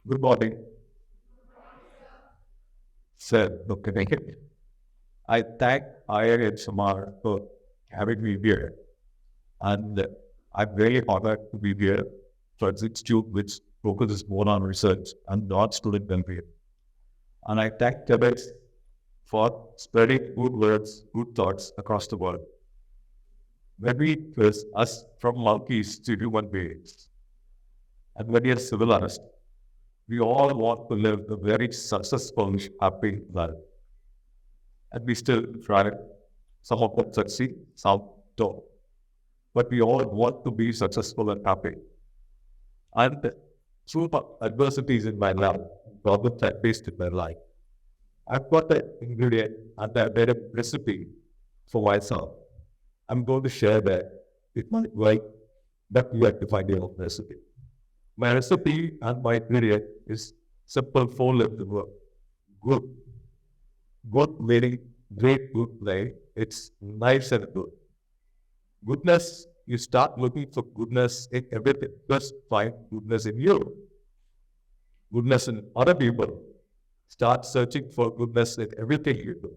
Good morning, sir. Okay. I thank TEDxIIHMR for having me here. And I'm very honored to be here for an institute which focuses more on research and not student welfare. And I thank TEDx for spreading good words, good thoughts across the world. When we trace us from monkeys to human beings, and when we are civilized, we all want to live a very successful, happy life. And we still try. Some of them succeed, some don't. But we all want to be successful and happy. And through adversities in my life, problems I faced in my life, I've got an ingredient and I made a recipe for myself. I'm going to share that with my wife that you have to find your own recipe. My recipe and my ingredient is simple four-letter word. Good. Good meaning great good play. It's nice and good. Goodness, you start looking for goodness in everything. First find goodness in you. Goodness in other people. Start searching for goodness in everything you do.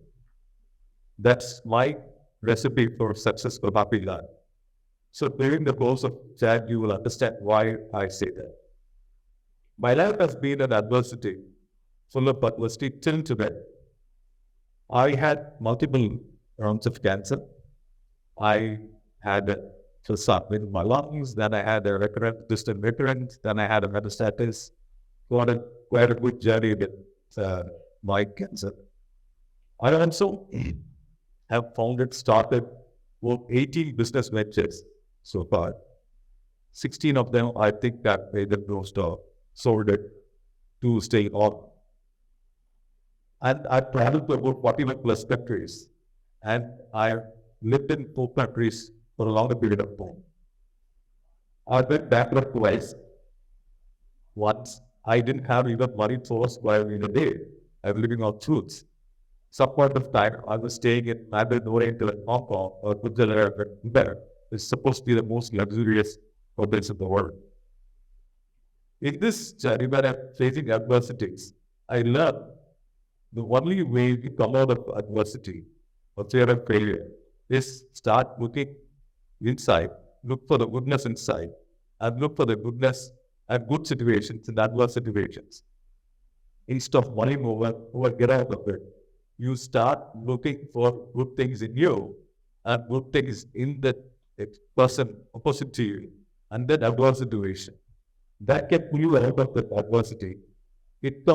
That's my recipe for successful happy life. So during the course of chat, you will understand why I say that. My life has been an adversity, full of adversity till today. I had multiple rounds of cancer. I had a start with my lungs, then I had a recurrent distant recurrent, then I had a metastasis. Quite a good journey with my cancer. I also have started over 18 business ventures so far. 16 of them, I think that made them closed or sold it to stay on. And I traveled to about 41 plus countries. And I lived in 4 countries for a longer period of time. I went bankrupt twice. Once, I didn't have even money for while in a day. I was living on fruits. Some point of time, I was staying in Mandarin Oriental in Hong Kong or Gujarat, where it's supposed to be the most luxurious hotels in the world. In this journey, when I'm facing adversities, I learned the only way to come out of adversity or fear of failure is start looking inside, look for the goodness inside, and look for the goodness and good situations and adverse situations. Instead of running over, get out of it. You start looking for good things in you and good things in the person opposite to you and that adverse situation. That can pull you out of the adversity. It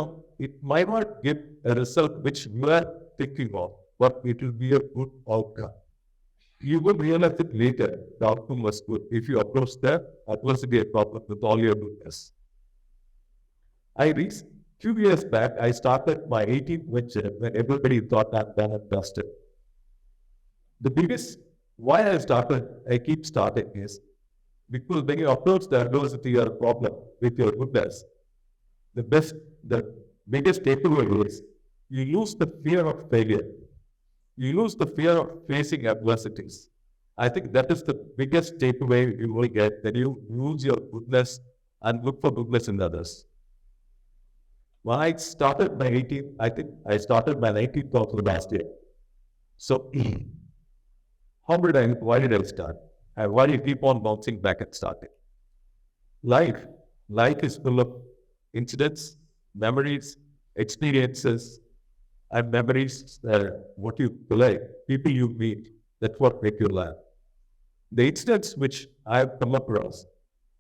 might not give a result which you are thinking of, but it will be a good outcome. You will realize it later, the outcome was good if you approach the adversity a problem with all your goodness. Few years back, I started my 18th venture when everybody thought I'm done and dusted. The biggest why I keep starting is because when you approach the adversity or problem with your goodness, the biggest takeaway is you lose the fear of failure. You lose the fear of facing adversities. I think that is the biggest takeaway you will get, that you lose your goodness and look for goodness in others. When I started my 18th, I think I started my 19th of last year. So, why did I start? Why do you keep on bouncing back and starting? Life is full of incidents, memories, experiences, and memories what you like, people you meet, that's what make you laugh. The incidents which I have come across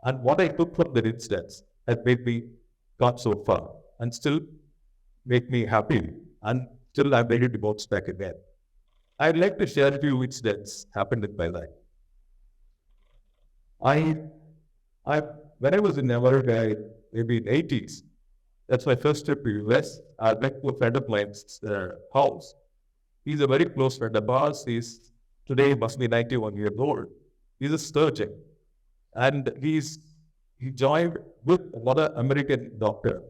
and what I took from the incidents has made me got so far and still make me happy and still I'm ready to bounce back again. I'd like to share a few incidents happened in my life. When I was in America, maybe in 80s, that's my first trip to US. I went to a friend of mine's house. He's a very close friend of ours. Today must be 91 years old. He's a surgeon. And he joined with another American doctor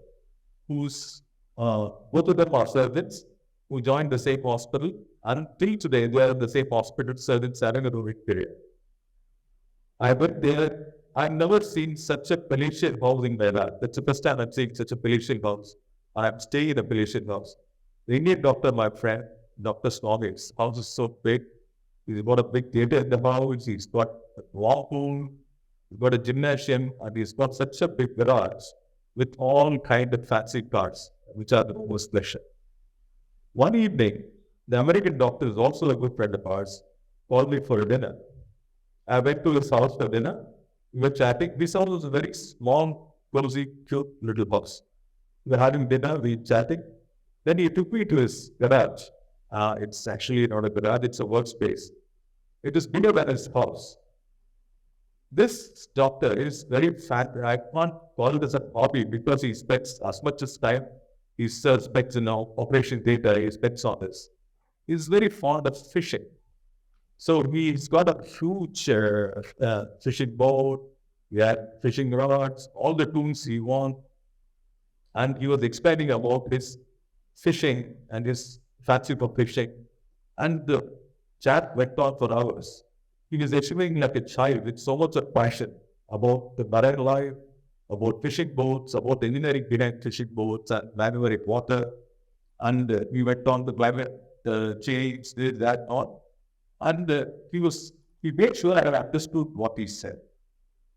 who's, both of them are surgeons who joined the same hospital. Until today, they are in the same hospital, surgeons having a rooming period. I went there I've never seen such a palatial house in my life. That's the first time I'm seeing such a palatial house. I'm staying in a palatial house. The Indian doctor, my friend, Dr. Swami, his house is so big. He's got a big theater in the house. He's got a warm pool. He's got a gymnasium, and he's got such a big garage with all kind of fancy cars, which are the most pleasure. One evening, the American doctor is also a good friend of ours, called me for a dinner. I went to his house for dinner. We were chatting. This house was a very small, cozy, cute little house. We were having dinner, we were chatting. Then he took me to his garage. It's actually not a garage, it's a workspace. It is bigger than his house. This doctor is very fat. I can't call it as a hobby because he spends as much as time he spends operation data, he spends on this. He's very fond of fishing. So he's got a huge fishing boat, he had fishing rods, all the tools he wants. And he was explaining about his fishing and his fancy for fishing. And the chat went on for hours. He was explaining like a child with so much of passion about the marine life, about fishing boats, about the engineering behind fishing boats and maneuvering water. And we went on the climate change, this, that, on. And he made sure I understood what he said.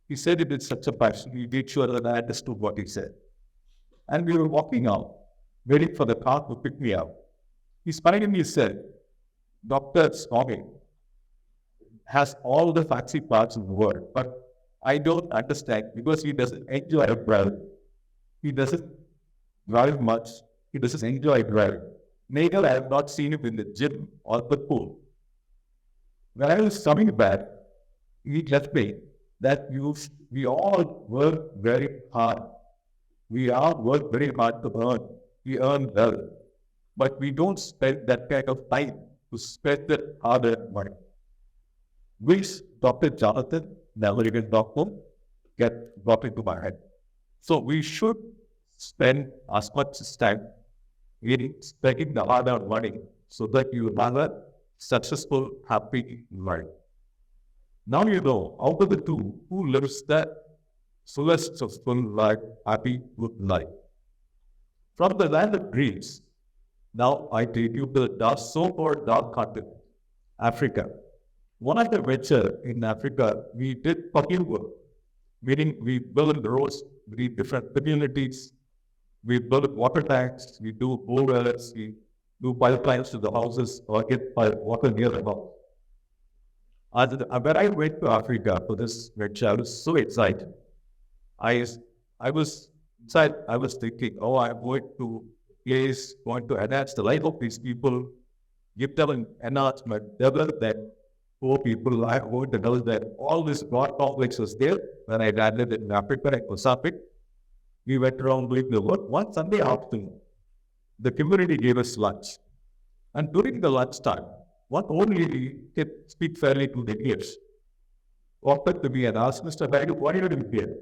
He said it with such a passion. He made sure that I understood what he said. And we were walking out, waiting for the car to pick me up. He smilingly said, Dr. Swami has all the fancy parts in the world, but I don't understand because he doesn't enjoy driving. He doesn't drive much. He doesn't enjoy driving. Neither I have not seen him in the gym or the pool. When I was coming back, he left me that we all work very hard. We all work very hard to earn. We earn well. But we don't spend that kind of time to spend that hard-earned money. Which Dr. Jonathan, the American doctor, got into my head. So we should spend as much time in spending the hard-earned money so that you have a successful, happy life. Now you know, out of the two, who lives that fullest of full life, happy, good life. From the land of dreams, now I take you to the so-called dark continent, Africa. One of the venture in Africa, we did public work, meaning we build roads with different communities, we build water tanks, we do borders, we do pipelines to the houses or get water near the house. When I went to Africa for this venture, I was so excited. I was inside, I was thinking, I'm going to going to enhance the life of these people, give them an enhancement, develop them. Poor people, I want to know that all this God complex was there when I landed in Africa at Mozambique. We went around doing the work. One Sunday afternoon, the community gave us lunch. And during the lunchtime, one old lady could speak fairly to the ears, walked up to me and asked, Mr. Baidu, what are you doing here?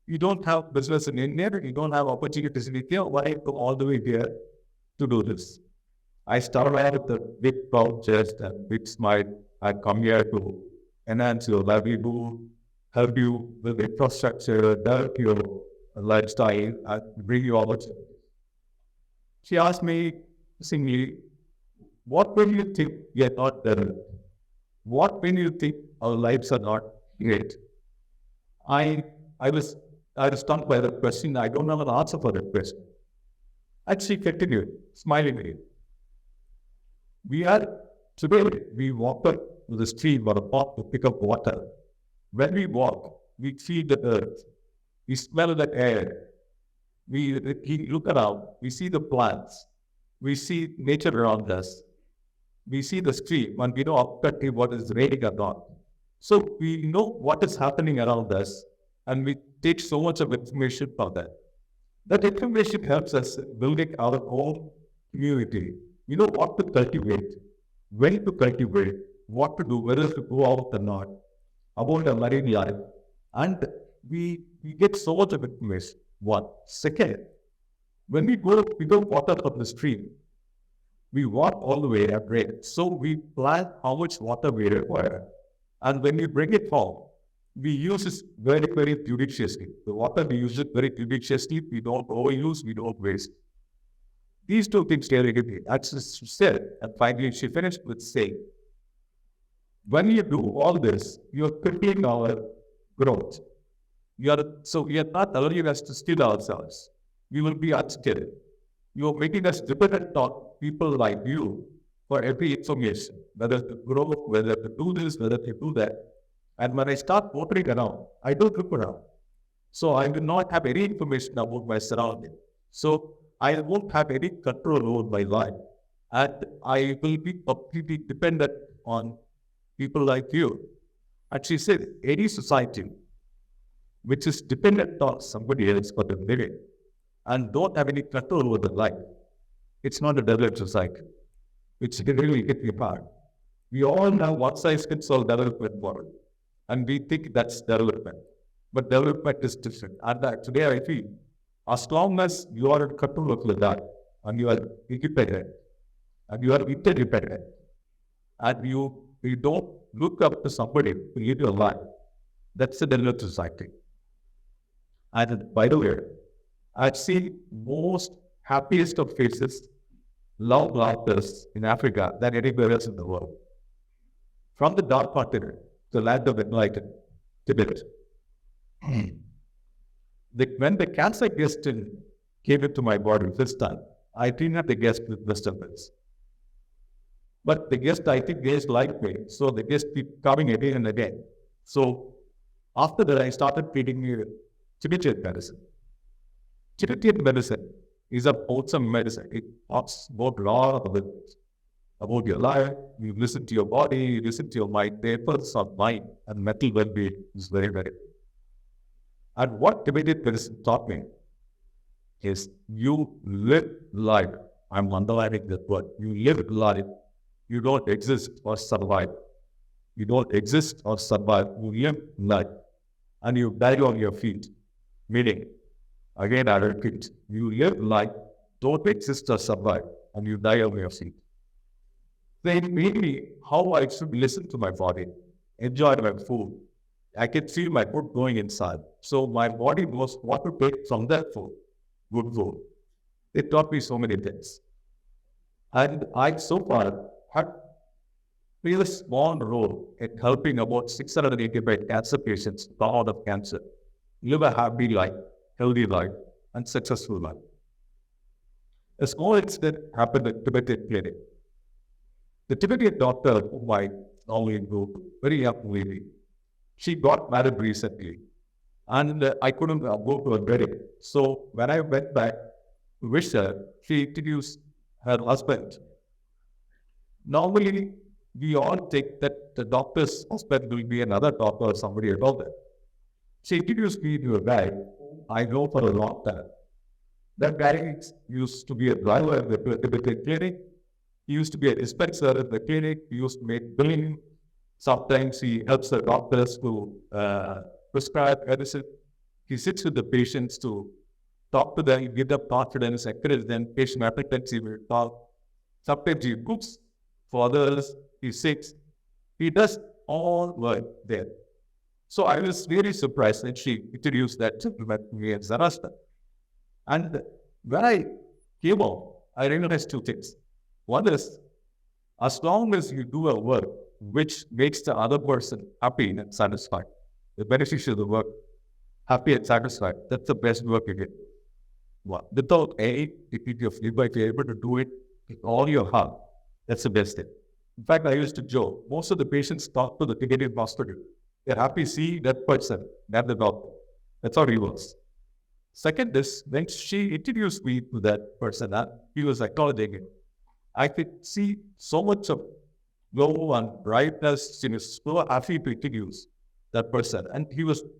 You don't have business in India, you don't have opportunities in India, why are you come all the way here to do this? I started out with a big proud chest and big smile. I come here to enhance your livelihood, help you with infrastructure, develop your lifestyle, and bring you opportunities. She asked me simply, what will you think we are not developed? What will you think our lives are not great? I was stunned by that question. I don't have an answer for that question. And she continued, smilingly. Today, we walk up to the stream or a pot to pick up water. When we walk, we feel the earth. We smell the air. We look around. We see the plants. We see nature around us. We see the stream and we know exactly what is raining or not. So we know what is happening around us and we take so much of information from that. That information helps us building our own community. We know what to cultivate, when to cultivate, what to do, whether to go out or not, about our marine life. And we get so much of information. One. Second, when we don't water from the stream, we walk all the way and rain. So we plan how much water we require. And when we bring it home, we use it very, very judiciously. The water, we use it very judiciously. We don't overuse, we don't waste. These two things really give me. That's just said. And finally, she finished with saying, when you do all this, you're crippling our growth. So we are not allowing us to still ourselves. We will be unstilled. You are making us dependent on people like you for every information, whether to grow, whether to do this, whether to do that. And when I start wandering around, I don't look around. So I will not have any information about my surrounding. So I won't have any control over my life. And I will be completely dependent on people like you. And she said, any society which is dependent on somebody else for the living and don't have any control over the life, it's not a developed society. It's really hit me apart. We all have one size fits all development model, and we think that's development. But development is different. And today I feel, as long as you are in control of your life, and you are independent, and you are interdependent, and you don't look up to somebody to lead your life, that's a developed society. And by the way, I've seen most happiest of faces, love laughters in Africa than anywhere else in the world. From the dark continent, the land of enlightened, Tibet. When the cancer guest came into my body this time, I treated the guest with disturbance. But the guest, I think, guest liked me, so the guest keep coming again and again. So after that, I started treating Tibetan medicine. Tibetan medicine is a wholesome medicine. It talks about a lot of it, about your life. You listen to your body, you listen to your mind. The efforts of mind and mental well-being is very, very. And what Tibetan medicine taught me is you live life. I'm underlining that word. You live life. You don't exist or survive. You don't exist or survive. You live life. And you die on your feet. Meaning, again, I repeat, you live life, don't exist or survive, and you die on your feet. They made me how I should listen to my body, enjoy my food. I can feel my food going inside. So my body knows what to take from that food, good food. They taught me so many things. And I so far had played a small role in helping about 685 cancer patients come out of cancer, live a happy life, healthy life, and successful life. A small incident happened at Tibetan clinic. The Tibetan doctor whom I normally go to, very young lady, she got married recently, and I couldn't go to her wedding. So when I went back to wish her, she introduced her husband. Normally, we all think that the doctor's husband will be another doctor or somebody about that. She introduced me to a guy I know for a long time. That guy used to be a driver at the Tibetan clinic. He used to be a dispenser at the clinic. He used to make billing. Sometimes he helps the doctors to prescribe medicine. He sits with the patients to talk to them, give them confidence, encourage them, patient appetite, he will talk. Sometimes he cooks for others, he sits. He does all work there. So I was really surprised that she introduced that gentleman to me as Zarasta. And when I came home, I realized two things. One is, as long as you do a work which makes the other person happy and satisfied, the beneficiary of the work happy and satisfied, that's the best work you get. Without any degree of labor, if you're able to do it with all your heart, that's the best thing. In fact, I used to joke, most of the patients talk to the Tibetan hospital. They're happy seeing that person, not the doctor. That's how he works. Second is, when she introduced me to that person, he was acknowledging it. I could see so much of glow and brightness. She was so happy to introduce that person. And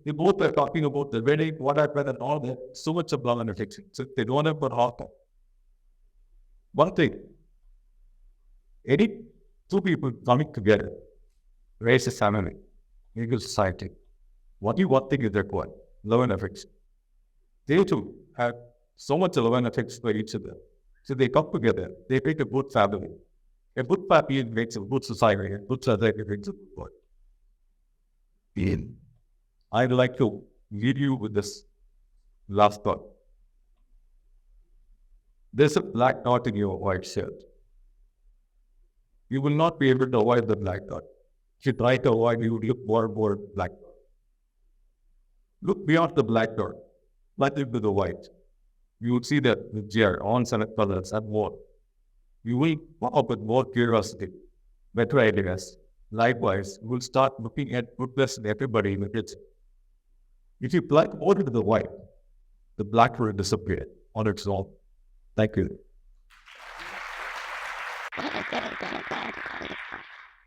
they both were talking about the wedding, what happened and all that. So much of love and affection. So they don't have a heart. One thing, any two people coming together, raise a family, make a society. What you one thing is required? Love and affection. They too have so much love and affection for each other. So they come together, they make a good family. A good family makes a good society, a good society makes a good world. I'd like to leave you with this last thought. There's a black dot in your white shirt. You will not be able to avoid the black dot. If you try to avoid, you would look more and more black dot. Look beyond the black dot, right into the white. You would see that with gear, on-center colors, and more. You will come up with more curiosity, better ideas. Likewise, you will start looking at goodness in everybody in it. If you plug more into the white, the black will disappear on its own. Thank you.